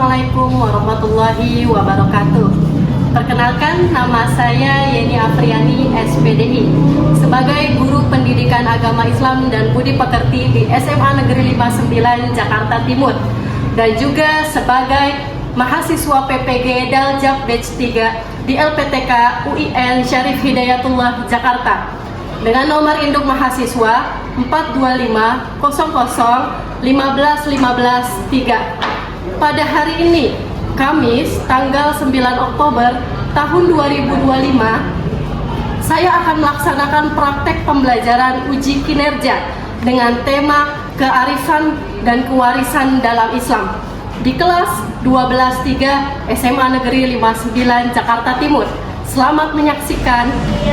Assalamualaikum warahmatullahi wabarakatuh. Perkenalkan, nama saya Yeni Afriani, SPDI, sebagai Guru Pendidikan Agama Islam dan Budi Pekerti di SMA Negeri 59 Jakarta Timur, dan juga sebagai mahasiswa PPG Daljab Batch 3 di LPTK UIN Syarif Hidayatullah Jakarta dengan nomor induk mahasiswa 42500151513. Pada hari ini, Kamis, tanggal 9 Oktober tahun 2025, saya akan melaksanakan praktek pembelajaran uji kinerja dengan tema kearifan dan kewarisan dalam Islam di kelas 12-3 SMA Negeri 59 Jakarta Timur. Selamat menyaksikan. Mari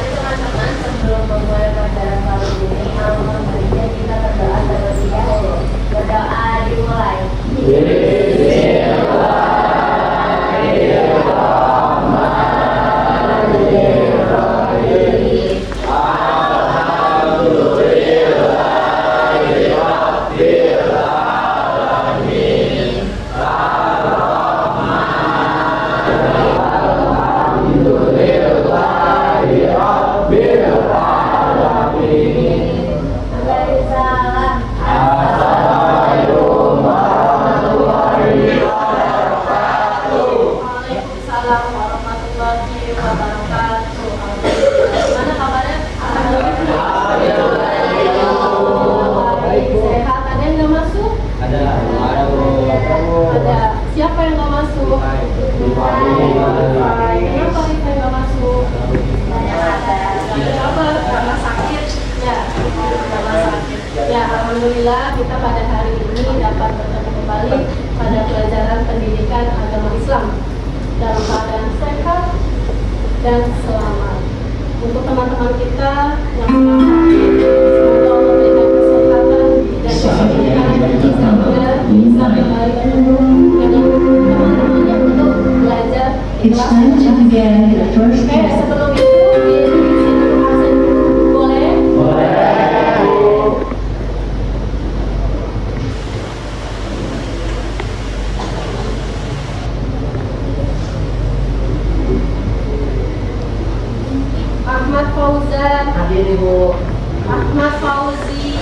teman-teman, sebelum memulai pelajaran kali ini, alhamdulillah baiknya kita berdoa terlebih dahulu. Berdoa dimulai. Siapa yang nggak masuk? Kenapa Rita nggak masuk? Kenapa? Karena sakit. Ya, karena sakit. Ya, alhamdulillah kita pada hari ini dapat bertemu kembali pada pelajaran pendidikan agama Islam dalam keadaan sehat dan selamat. Untuk teman-teman kita yang sakit, semoga Allah berikan kesehatan dan kesembuhan sehingga bisa kembali It's time to begin the first test. Sebelum itu, diizinkan absen dulu. Boleh? Ahmad Fauzan. Hadir Ibu. Ahmad Fauzi.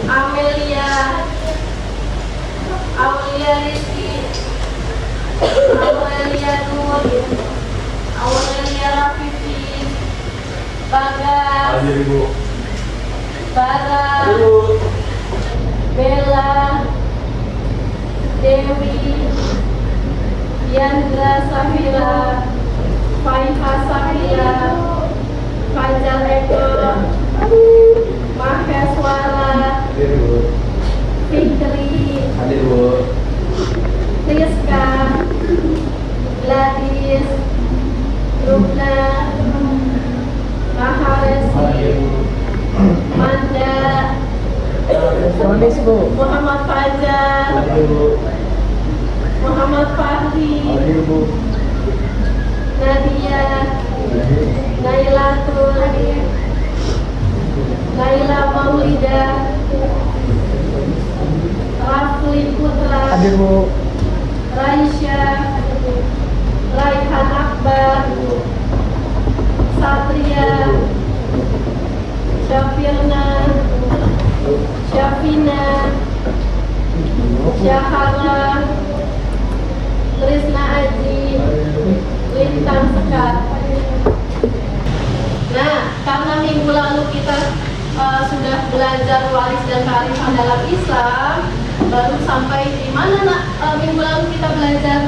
Amelia. Aulia Rizky. Aulia Nur. Aulia Rafifi. Bagas. Hadir Ibu. Bara. Bella. Dewi. Yandra Safira. Faiha Safira. Fajar Eko. Maheswara. Hadir Ibu. Fikri. Hadir Ibu. Rizka, Gladys, Rubna, Maharesi, Manda, Muhammad Fajar, Hadir Ibu. Muhammad Fahri, Hadir Ibu. Nadia, Nailatul, Naila Maulida, Rafli Putra, Hadir Ibu. Raisya, Raihan Akbar, Satria, Syafirna, Syafina, Syahara, Trisna Aji, Lintang Sekar. Nah, karena minggu lalu kita sudah belajar waris dan kearifan dalam Islam, baru sampai di mana nak? Minggu lalu kita belajar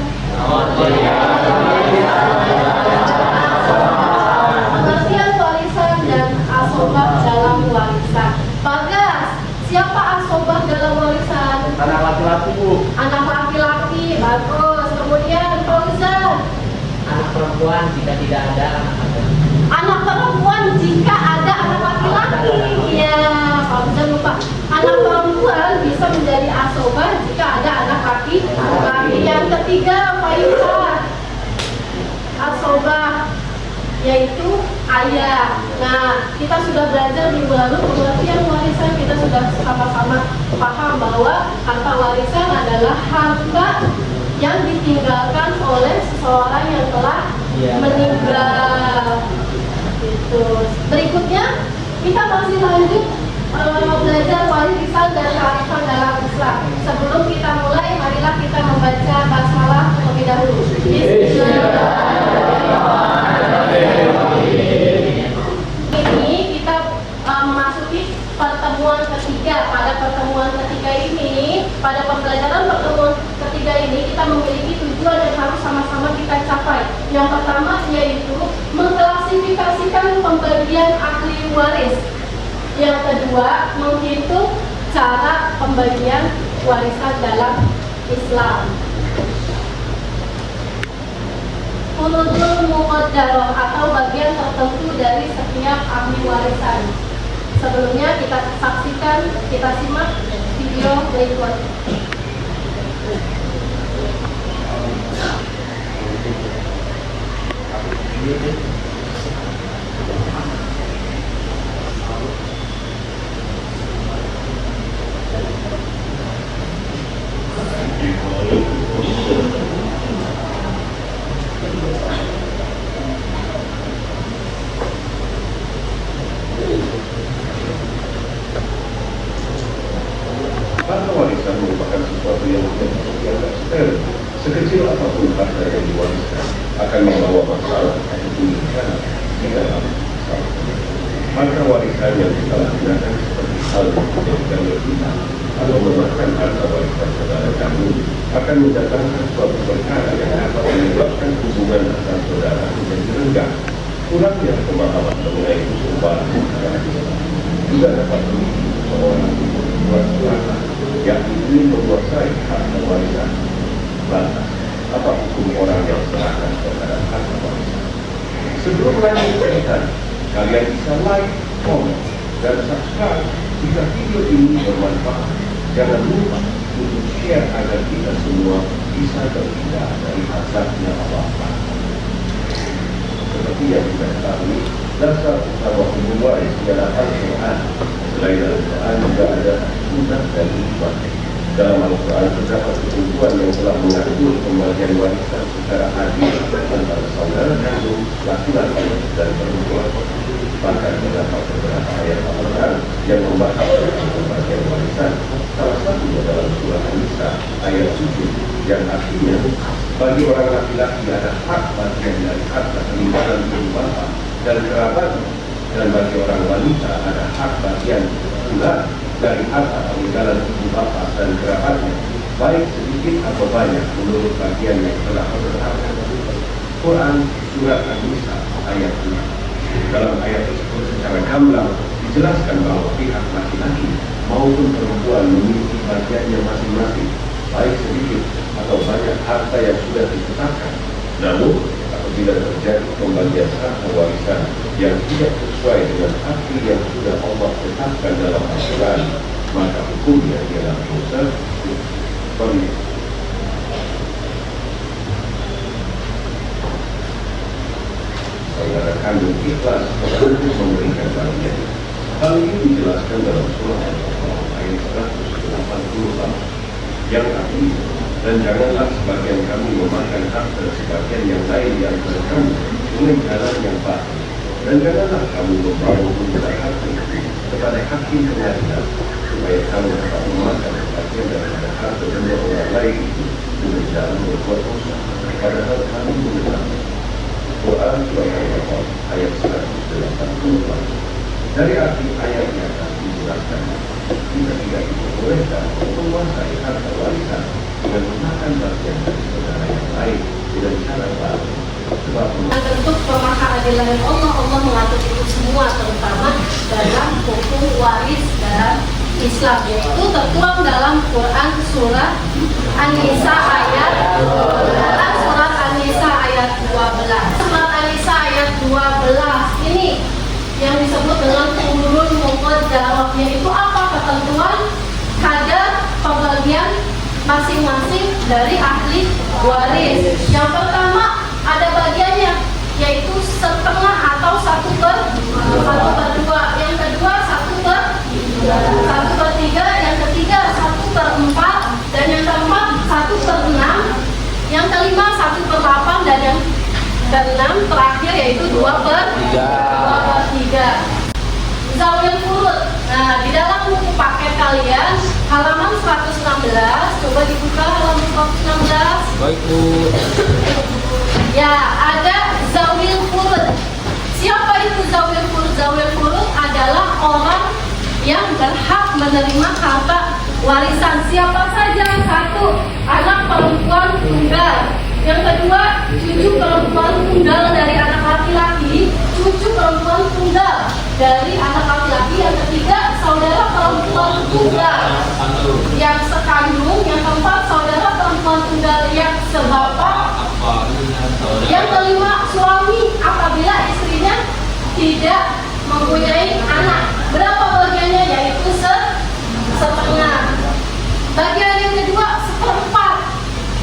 pengertian warisan dan asobah dalam warisan. Bagas, siapa asobah dalam warisan? Anak laki-laki Bu. Anak laki-laki, bagus. Kemudian Fauzan, Anak perempuan jika tidak ada anak laki-laki. anak perempuan jika ada anak laki-laki. Ya, Fauzan lupa. Anak perempuan bisa menjadi asobah jika ada anak laki-laki. Yang ketiga, Faiha, asobah yaitu ayah. Nah, kita sudah belajar minggu lalu pengertian warisan, kita sudah sudah sama-sama paham bahwa harta warisan adalah harta yang ditinggalkan oleh seseorang yang telah meninggal. Gitu. Berikutnya kita masih lanjut belajar warisan dan kearifan dalam Islam. Sebelum kita mulai, marilah kita membaca basmalah terlebih dahulu. Ini kita memasuki pertemuan ketiga. Pada pertemuan ketiga ini, pada pembelajaran pertemuan ketiga ini kita memiliki tujuan yang harus sama-sama kita capai. Yang pertama yaitu mengklasifikasikan pembagian ahli waris. Yang kedua, menghitung cara pembagian warisan dalam Islam. Furudul muqaddarah atau bagian tertentu dari setiap ahli warisan. Sebelumnya kita saksikan, kita simak video berikut. Harta warisan merupakan sesuatu yang dianggap sepele. Sekecil apapun harta yang diwariskan akan membawa masalah atau kerugian di dalam Islam. Harta warisan yang disalahgunakan seperti halnya menjadikan kita atau memakan harta warisan saudara kamu akan mendatangkan suatu perkara yang dapat menyebabkan hubungan antar saudara menjadi renggang. Kurangnya pemahaman mengenai usul waris secara Islam juga dapat memicu seseorang berbuat salah, yakni ingin menguasai harta warisan. Lantas, apa hukum orang yang serahkan terhadap harta warisan? Sebelum lanjut cerita, kalian bisa like, komen, dan subscribe jika video ini bermanfaat. Jangan lupa untuk share agar kita semua bisa terhindar dari azabnya Allah. Seperti yang kita ketahui, dasar utama hukum waris adalah Al-Quran. Selain Al-Quran juga ada sunnah dan ijma. Dalam Al-Quran terdapat ketentuan yang telah mengatur pembagian warisan secara adil antara saudara kandung, laki-laki dan perempuan. Bahkan terdapat beberapa ayat Al-Quran yang membahas pembagian warisan. Salah satunya dalam surah An-Nisa ayat 7 yang artinya bagi orang laki-laki ada hak bagian dari harta peninggalan ibu bapa dan kerabatnya, dan bagi orang wanita ada hak bagian pula dari harta peninggalan ibu bapa dan kerabatnya, baik sedikit atau banyak menurut bagian yang telah berharga. Quran surat An-Nisa ayat 6. Dalam ayat tersebut secara gamblang dijelaskan bahwa pihak laki-laki maupun perempuan memiliki bagiannya masing-masing, baik sedikit atau banyak harta yang sudah ditetapkan. Namun, apabila terjadi pembagian harta warisan yang tidak sesuai dengan arti yang sudah Allah tetapkan dalam Al-Quran, maka hukumnya ialah dosa pemilik. Saudara kandung ikhlas untuk memberikan bagian. Hal ini dijelaskan dalam surah Al-Baqarah ayat 188 yang artinya, dan janganlah sebagian kami memakan harta sebagian yang lain yang kamu dengan jalan yang baik, dan janganlah kamu membawa urusan harta itu kepada hakim pengadilan supaya kamu dapat memakan sebagian daripada harta benda orang lain itu dengan jalan berbuat dosa, padahal kamu mengetahui. Quran surah Al-Baqarah ayat 184. Dari arti ayat yang akan dijelaskan, kita tidak diperbolehkan menguasai harta warisan dengan memakan bagian dari saudara yang lain dengan cara baru. Sebab bentuk pemahaman Allah mengatur itu semua, terutama dalam hukum waris dalam Islam, yaitu tertuang dalam Quran surat An-Nisa ayat 12. Surat An-Nisa ayat 12 ini yang disebut dengan furudul muqaddarah, yaitu apa? Ketentuan kadar pembagian masing-masing dari ahli waris. Yang pertama ada bagiannya, yaitu setengah atau 1/2. Yang kedua 1/3. yaitu 2/3. Zawil furud. Nah, di dalam buku paket kalian halaman 116, coba dibuka halaman 116. Baik Bu. Ya, ada zawil furud. Siapa itu zawil furud? Zawil furud adalah orang yang berhak menerima harta warisan. Siapa saja? Satu, anak perempuan tunggal. Yang kedua, cucu perempuan tunggal dari anak laki-laki. Cucu perempuan tunggal dari anak laki-laki. Yang ketiga, saudara perempuan tunggal yang sekandung. Yang keempat, saudara perempuan tunggal yang sebapak. Yang kelima, suami apabila istrinya tidak mempunyai anak. Berapa bagiannya? Yaitu setengah. Bagian yang kedua, seperempat.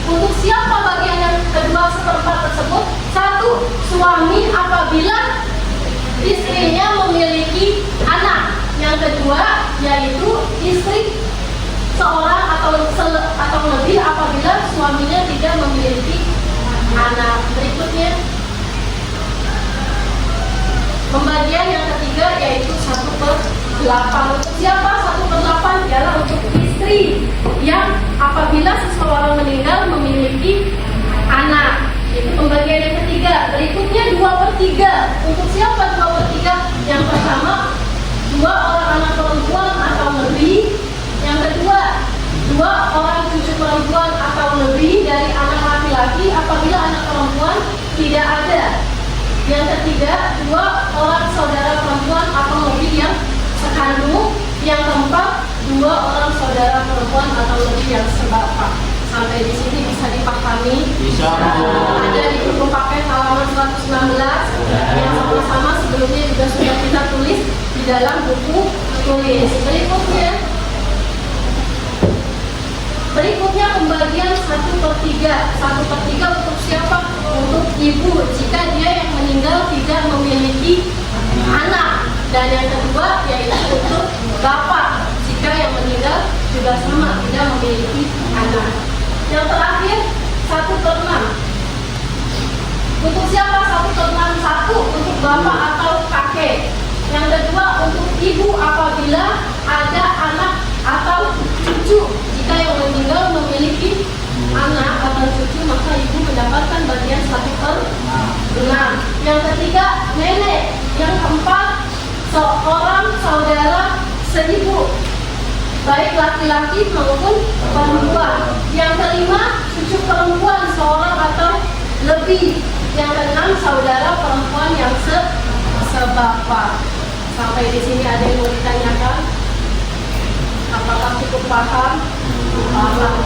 Untuk siapa bagian yang kedua seperempat tersebut? Satu, suami apabila istrinya memiliki anak. Yang kedua, yaitu istri seorang atau lebih apabila suaminya tidak memiliki anak. Berikutnya, pembagian yang ketiga yaitu 1/8. Untuk siapa 1/8? Ialah untuk istri yang apabila seseorang meninggal memiliki anak. Itu pembagian yang ketiga. Berikutnya 2/3. Untuk siapa 2/3? Yang pertama, 2 orang anak perempuan atau lebih. Yang kedua, 2 orang cucu perempuan atau lebih dari anak laki-laki apabila anak perempuan tidak ada. Yang ketiga, 2 orang saudara perempuan atau lebih yang sekandung. Yang keempat, 2 orang saudara perempuan atau lebih yang sebapak. Sampai di sini bisa dipahami? Bisa. Ada di buku paket halaman 116 yang sama-sama sebelumnya juga sudah kita tulis di dalam buku tulis. Berikutnya pembagian 1/3. 1/3 untuk siapa? Untuk ibu jika dia yang meninggal tidak memiliki anak. Dan yang kedua yaitu untuk bapak jika yang meninggal juga sama tidak memiliki anak. Yang terakhir 1/6. Untuk siapa 1/6? Satu untuk bapak atau kakek. Yang kedua untuk ibu apabila ada anak atau cucu. Jika yang meninggal memiliki anak atau cucu maka ibu mendapatkan bagian 1/6. Yang ketiga nenek. Yang keempat seorang saudara seibu, baik laki-laki maupun perempuan. Yang kelima cucu perempuan seorang atau lebih. Yang keenam saudara perempuan yang sebapak. Sampai di sini ada yang mau ditanyakan? Apakah cukup paham? Paham.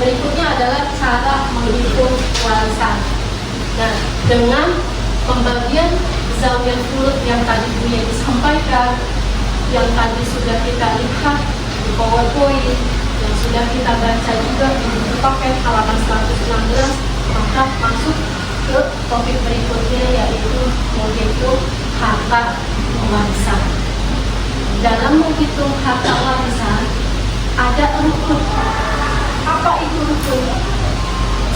Berikutnya adalah cara menghitung warisan. Nah, dengan pembagian zawil furud yang tadi Buya disampaikan, yang tadi sudah kita lihat di PowerPoint, yang sudah kita baca juga di buku paket halaman 116, maka masuk ke topik berikutnya yaitu menghitung harta warisan. Dalam menghitung harta warisan ada rukun. Apa itu rukun?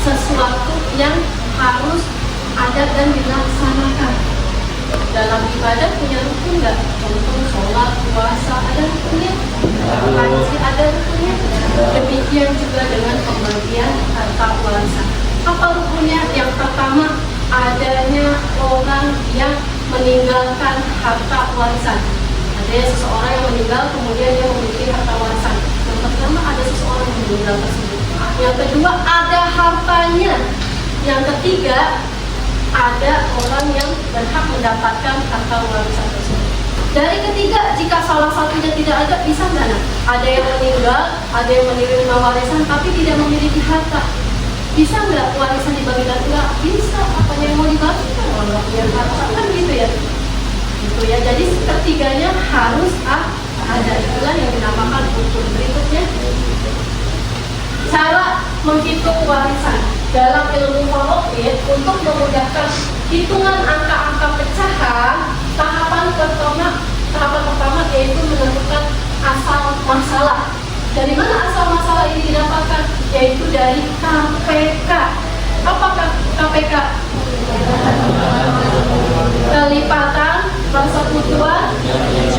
Sesuatu yang harus ada dan dilaksanakan. Dalam ibadah punya rukun nggak? Contoh sholat, puasa, ada rukunnya. Haji ada rukunnya. Demikian juga dengan pembagian harta warisan. Apa rukunnya? Yang pertama, adanya orang yang meninggalkan harta warisan. Ada seseorang yang meninggal kemudian dia memiliki harta warisan. Yang pertama ada seseorang yang meninggal tersebut. Yang kedua ada hartanya. Yang ketiga ada orang yang berhak mendapatkan harta warisan tersebut. Dari ketiga, jika salah satunya tidak ada, bisa nggak? Ada yang meninggal, ada yang menerima warisan tapi tidak memiliki harta. Bisa nggak warisan dibagikan? Nggak bisa. Apa yang mau dibagikan? Kalau nggak punya harta kan gitu ya. Gitu ya. Jadi ketiganya harus ada. Itulah yang dinamakan rukun. Berikutnya, cara menghitung warisan dalam ilmu faraid untuk memudahkan hitungan angka-angka pecahan. Tahapan pertama yaitu menentukan asal masalah. Dari mana asal masalah ini didapatkan? Yaitu dari KPK. Apakah KPK? Kelipatan persekutuan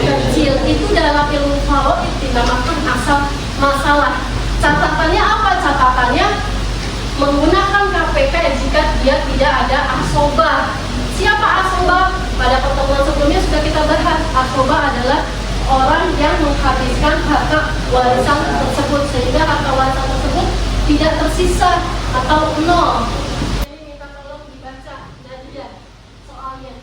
kecil. Itu dalam ilmu faraid dinamakan asal masalah. Catatannya apa? Catatannya menggunakan KPK jika dia tidak ada asobah. Siapa asobah? Pada pertemuan sebelumnya sudah kita bahas. Asobah adalah orang yang menghabiskan harta warisan tersebut sehingga harta warisan tersebut tidak tersisa atau nol. Ini minta tolong dibaca Nadia soalnya.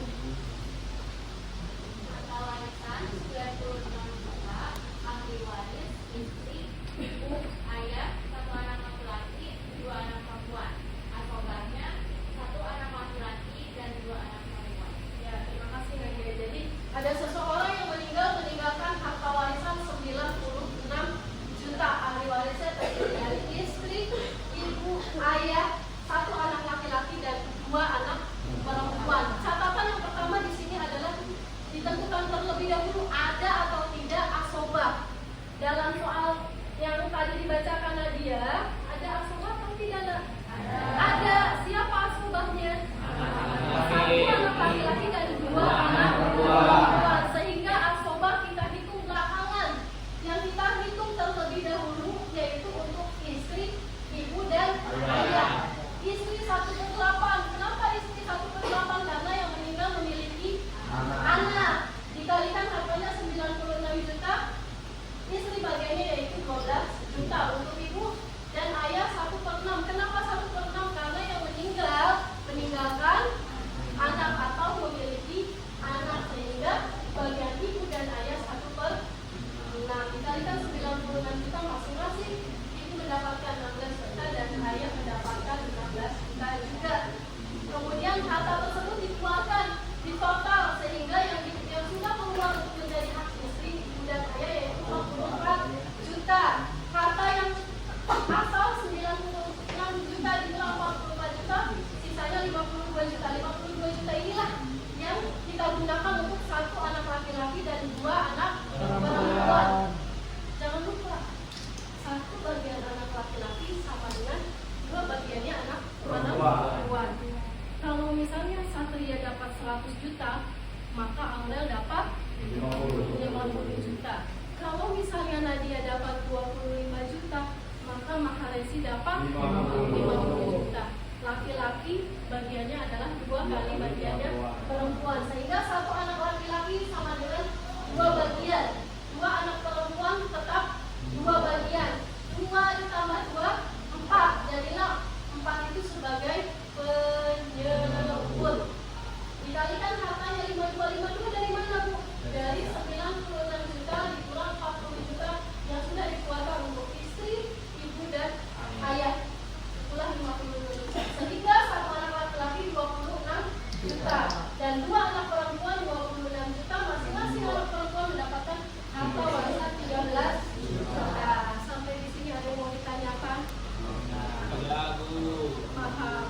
Harta warisan 96 juta, ahli waris, istri, ibu, ayah, 1 anak laki-laki, 2 anak perempuan. Asobahnya 1 anak laki-laki dan 2 anak perempuan. Ya, terima kasih Nadia. Jadi ada seseorang yang meninggalkan harta warisan 96 juta. Ahli warisnya terdiri dari istri, ibu, ayah, 1 anak laki-laki dan 2 anak perempuan. Catatan yang pertama di sini adalah ditentukan terlebih dahulu ada atau tidak asobah. Dalam soal yang tadi dibacakan Nadia, ada asobah atau tidak ada? Ada. Siapa asobahnya? 1 anak laki-laki dan 2 anak perempuan. Sehingga asobah kita hitung belakangan. Yang kita hitung terlebih dahulu yaitu untuk istri, ibu dan ayah. Istri 1/8. Kenapa istri 1/8? Karena yang meninggal memiliki anak. Dikalikan hartanya 96 juta. Istri bagiannya yaitu 12 juta. Untuk ibu dan ayah 1/6. Kenapa 1/6? Karena yang meninggalkan anak atau memiliki anak sehingga bagian ibu dan ayah 1/6. Dikalikan 96 juta masing-masing. Ibu mendapatkan 16 juta dan ayah mendapatkan 15 juta juga. Kemudian harta tersebut dikeluarkan di total sehingga yang sudah keluar untuk menjadi hak istri, ibu dan ayah yaitu 44 juta. Harta yang asal 96 juta dikurang 44 juta, sisanya 52 juta. 52 juta inilah yang kita gunakan untuk 1 anak laki-laki dan 2 anak perempuan. Jangan lupa 1 bagian anak laki-laki sama dengan 2 bagiannya anak perempuan. Kalau misalnya Satria dapat 100 juta, maka Aurel dapat 50 juta. Kalau misalnya Nadia dapat 25 juta, maka Maharesi dapat 50 juta. Laki-laki bagiannya adalah 2 kali bagiannya perempuan, sehingga 1 anak laki-laki sama dengan 2 bagian. 2 anak perempuan tetap 2 bagian. 2 ditambah 2, 4. Jadilah 4 itu sebagai penyebut. Dikalikan hartanya 52 dari mana, Bu? Dari 96 juta dikurang 40 juta yang sudah dikeluarkan untuk istri, ibu dan ayah. Itulah 50 juta. Sehingga 1 anak laki-laki 26 juta dan 2 anak perempuan 26 juta. Masing-masing anak perempuan mendapatkan harta warisan 13 juta. Sampai di sini ada yang mau ditanyakan? Paham.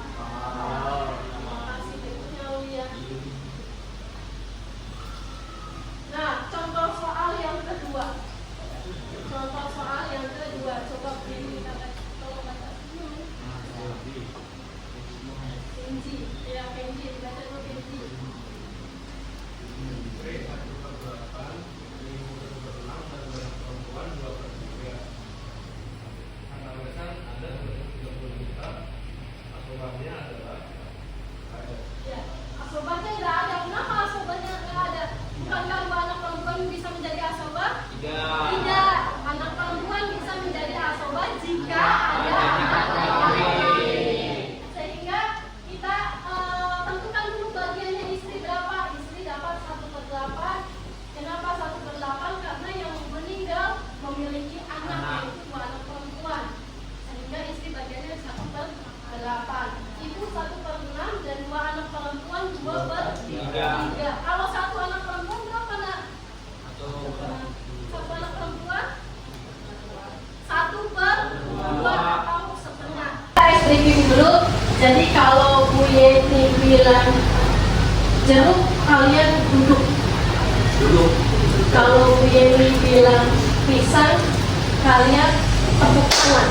Terima kasih berikutnya Ulia. Nah, contoh soal yang kedua. Coba beri kata tolong baca. Kenji, ya Kenji, dibaca dulu Kenji. Ya, asobahnya tidak ada. Kenapa asobahnya tidak ada? Bukankah 2 anak perempuan bisa menjadi asobah? Tidak. Anak perempuan bisa menjadi asobah jika ada anak laki-laki. Sehingga kita tentukan dulu bagiannya istri berapa. Istri dapat 1/8. Kenapa 1/8? Karena yang meninggal memiliki anak yaitu 2 anak perempuan. Sehingga istri bagiannya 1/8. Ibu 1/6 dan 2 anak perempuan 2/3. Kalau 1 anak perempuan berapa, Nak? 1 anak perempuan 1/2 atau setengah. Kita review dulu. Jadi kalau Bu Yeni bilang jeruk, kalian duduk. Kalau Bu Yeni bilang pisang, kalian tepuk tangan.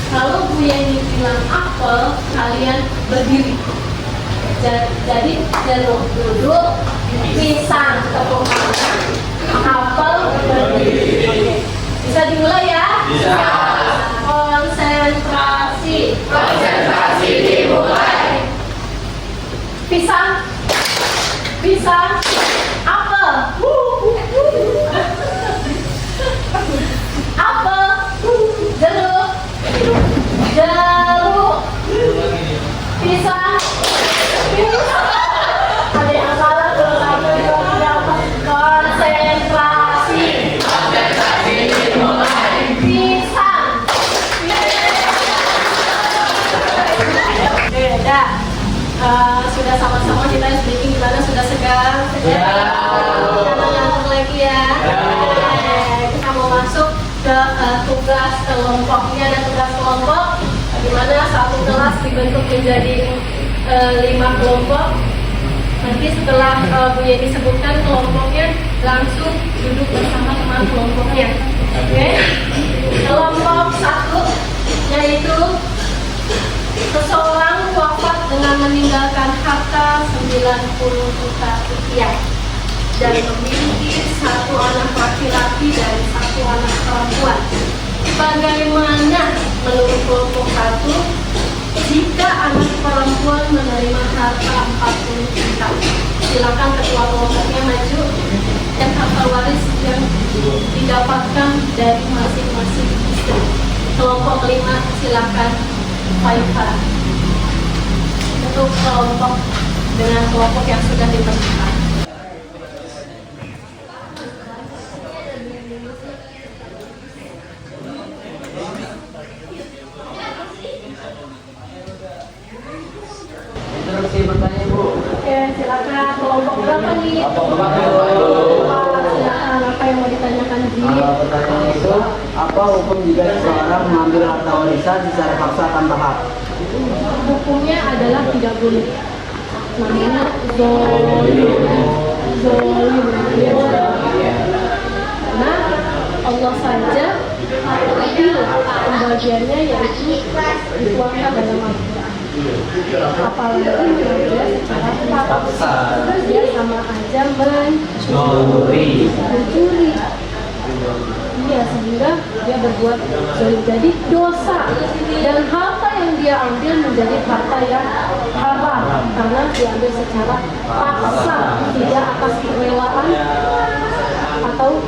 Kalau Bu Yeni bilang apel, kalian berdiri. Jadi duduk, pisang tepuk tangan, apel berdiri. Oke. Bisa dimulai ya? Bisa. Konsentrasi. Konsentrasi dimulai. Pisang, pisang, apel. Apel, jeruk, jeruk, pisang, pisang. Ada yang salah kalau satu dua tiga empat. Konsentrasi. Konsentrasi dimulai. Pisang. Oke, dah. Sudah sama-sama kita speaking gimana? Sudah segar? Jangan ngantuk lagi ya. Kita mau masuk ke tugas kelompoknya. Ada tugas kelompok di mana satu kelas dibentuk menjadi 5 kelompok. Nanti setelah Bu Yeni sebutkan kelompoknya, langsung duduk bersama teman kelompoknya. Oke? Kelompok 1 yaitu seseorang wafat dengan meninggalkan harta 90 juta rupiah dan memiliki 1 anak laki-laki dan 1 anak perempuan. Bagaimana menurut kelompok 1 jika anak perempuan menerima harta 40 juta? Silakan ketua kelompoknya maju dan harta waris yang didapatkan dari masing-masing istri. Kelompok 5 silakan Faifa. Untuk kelompok dengan kelompok yang sudah dibentuk. Interupsi bertanya Bu. Oke, silakan kelompok berapa nih? Silakan, apa yang mau ditanyakan Ji? Pertanyaan itu, apa hukum jika seseorang mengambil harta warisan secara paksa tanpa hak? Hukumnya adalah tidak boleh. Namanya zolim. Karena Allah saja adil pembagiannya, yaitu dituangkan dalam Al-Quran. Apalagi mengambil secara paksa, dia sama aja mencuri. Iya, sehingga dia berbuat zalim, jadi dosa, dan harta yang dia ambil menjadi harta yang haram karena diambil secara paksa, tidak atas kerelaan atau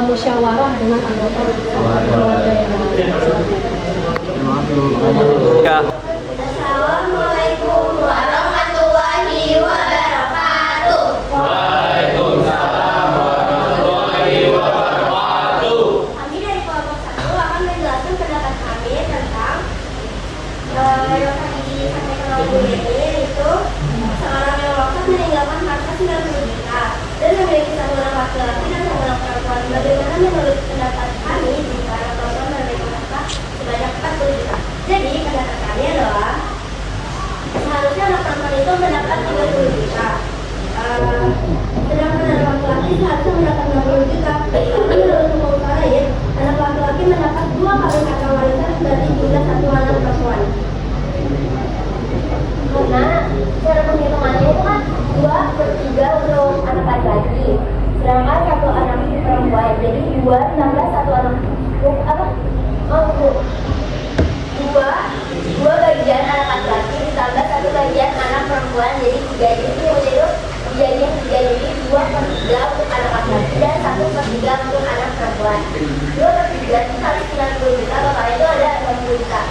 musyawarah dengan anggota keluarga yang lain. Assalamualaikum warahmatullahi wabarakatuh. Kami dari kelompok 1 akan menjelaskan pendapat kami tentang yang tadi disampaikan oleh Bu Yeni, yaitu seorang yang wafat meninggalkan harta 90 juta dan memiliki 1 anak laki-laki dan 1 anak perempuan. Bagaimana menurut pendapat kami jika anak perempuan memiliki harta sebanyak 40 juta? Jadi pendapat kami adalah seharusnya anak perempuan itu mendapat 30 juta. Sedangkan anak laki-laki seharusnya mendapat 60 juta. Tapi menurut hukum lain, anak laki-laki mendapat 2 kali harta warisan dari jumlah 1 anak perempuan. Karena cara penghitungannya itu kan 2/3 untuk anak laki-laki, sedangkan 1 anak perempuan. Jadi 2 tambah 1 anak dua bagian anak laki-laki ditambah 1 bagian anak perempuan, jadi 3. Jadi 2/3 untuk anak laki-laki dan 1/3 untuk anak perempuan. 2/3 itu 190 juta, totalnya itu ada 60 juta.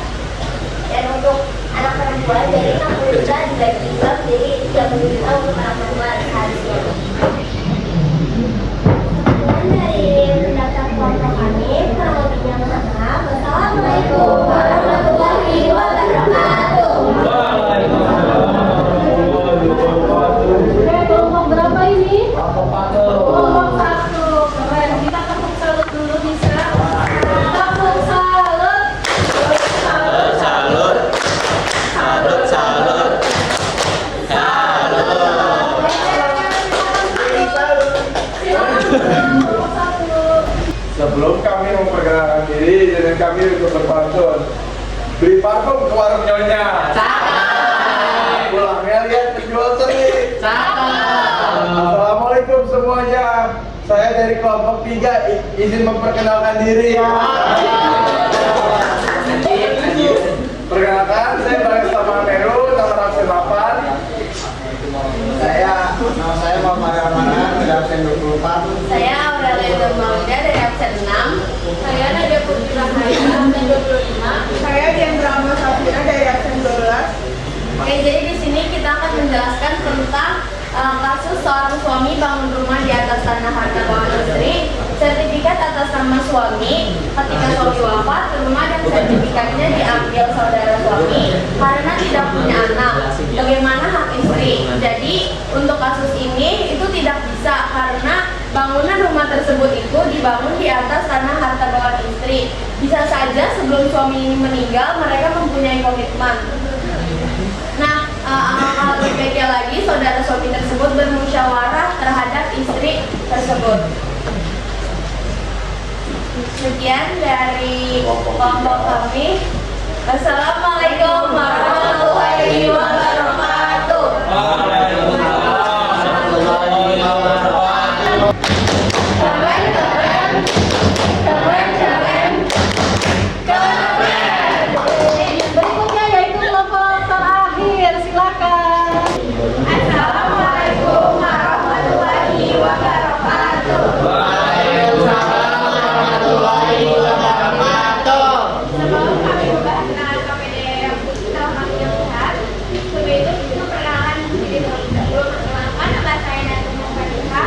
Dan untuk anak perempuan jadi 60 juta dibagi 2, jadi 30 juta untuk anak perempuan seharusnya. Dan dari pendapat kelompok kami, kurang lebihnya mohon maaf. Wassalamualaikum warahmatullahi wabarakatuh. Kelompok berapa ini? Kelompok 1. Keren. Kita tepuk salut dulu, bisa? Tepuk salut. Sebelum kami memperkenalkan diri, izin kami untuk berpantun. beli parfum ke warung nyonya. Pulangnya lihat penjual seri. Assalamualaikum semuanya. Saya dari kelompok 3 izin memperkenalkan diri. Perkenalkan, saya Barista Mameru, nomor absen 8. Nama saya Muhammad Ramadan dari absen 24. Saya Aurelia Nurmaulida dari absen 6. Saya Nadia Putri Rahaya absen 25. Saya Diandra Ahmad Safira dari absen 12. Oke, jadi di sini kita akan menjelaskan tentang kasus seorang suami bangun rumah di atas tanah harta bawaan istri, sertifikat atas nama suami, ketika suami wafat, rumah dan sertifikatnya diambil saudara suami karena tidak punya anak. Bagaimana hak istri? Jadi untuk kasus ini itu tidak bisa karena bangunan rumah tersebut itu dibangun di atas tanah harta bawaan istri. Bisa saja sebelum suami ini meninggal mereka mempunyai komitmen. Nah, hal berbaiknya lagi saudara suami tersebut bermusyawarah terhadap istri tersebut. Sekian dari kelompok kami. Assalamualaikum warahmatullahi wabarakatuh. Berikutnya yaitu kelompok terakhir, silakan. Assalamualaikum warahmatullahi wabarakatuh. Sebelum kami membahas tentang KPD yang telah kami lihat, sebelum itu memperkenalkan diri terlebih dahulu. Perkenalkan, nama saya Nadia Fatiha.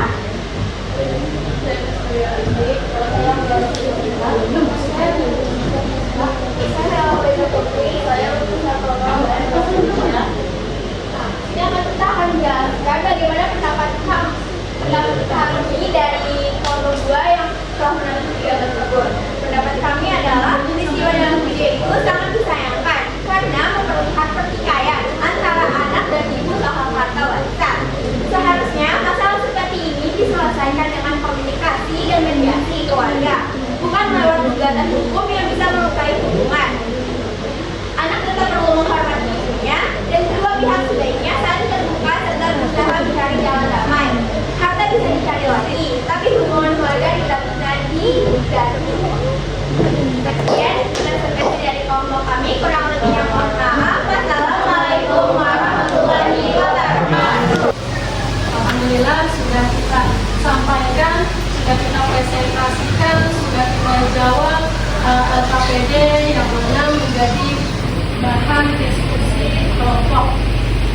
Saya Aurelia Putri. Saya lulusan Polres. Ini akan kita akan menjelaskan bagaimana pendapat kami dari kelompok 2 yang telah menonton video tersebut. Pendapat kami adalah peristiwa dalam video itu sangat disayangkan karena memerlukan pertikaian antara anak dan ibu soal harta warisan. Seharusnya masalah seperti ini diselesaikan dengan komunikasi dan mediasi keluarga, bukan lewat gugatan hukum yang bisa melukai hubungan. Anak tetap perlu menghormati ibunya dan kedua pihak sebaiknya saling terbuka serta berusaha mencari jalan damai. Harta bisa dicari lagi, tapi hubungan keluarga tidak bisa diganti. Sekian presentasi dari kelompok kami, kurang lebihnya mohon maaf. Wassalamualaikum warahmatullahi wabarakatuh. Alhamdulillah sudah kita sampaikan, sudah kita presentasikan, sudah kita jawab LKPD yang mana menjadi bahan diskusi kelompok.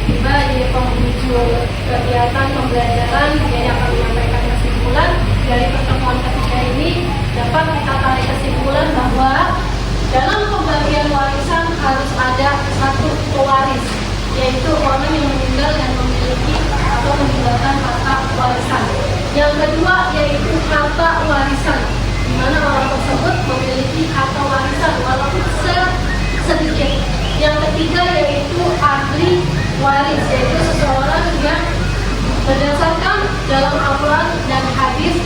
Tiba di penghujung kegiatan pembelajaran yang akan menyampaikan kesimpulan dari pertemuan ketiga ini. Dapat kita tarik kesimpulan bahwa dalam pembagian warisan harus ada satu pewaris, yaitu orang yang meninggal dan memiliki atau meninggalkan harta warisan. Yang kedua yaitu harta warisan, di mana orang tersebut memiliki harta warisan walaupun sedikit. Yang ketiga yaitu ahli waris, yaitu seseorang yang berdasarkan dalam Al-Quran dan hadis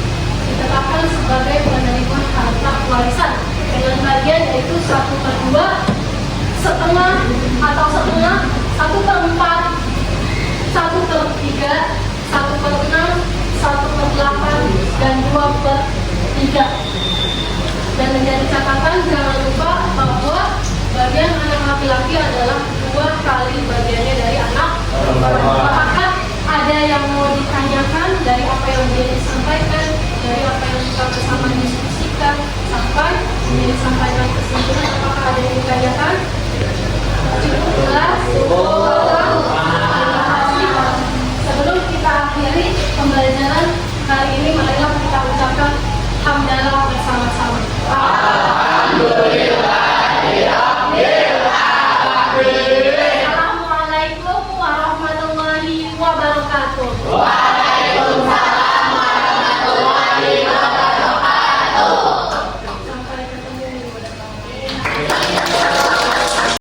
ditetapkan sebagai penerima harta warisan dengan bagian yaitu 1/2, setengah atau setengah, 1/4, 1/3, 1/6, 1/8 dan 2/3. Dan menjadi catatan jangan lupa bahwa bagian anak laki-laki adalah 2 kali bagiannya dari anak perempuan. Apakah ada yang mau ditanyakan dari apa yang disampaikan, dari apa yang kita bersama diskusikan sampai disampaikan kesimpulan? Apakah ada yang ditanyakan? Cukup jelas.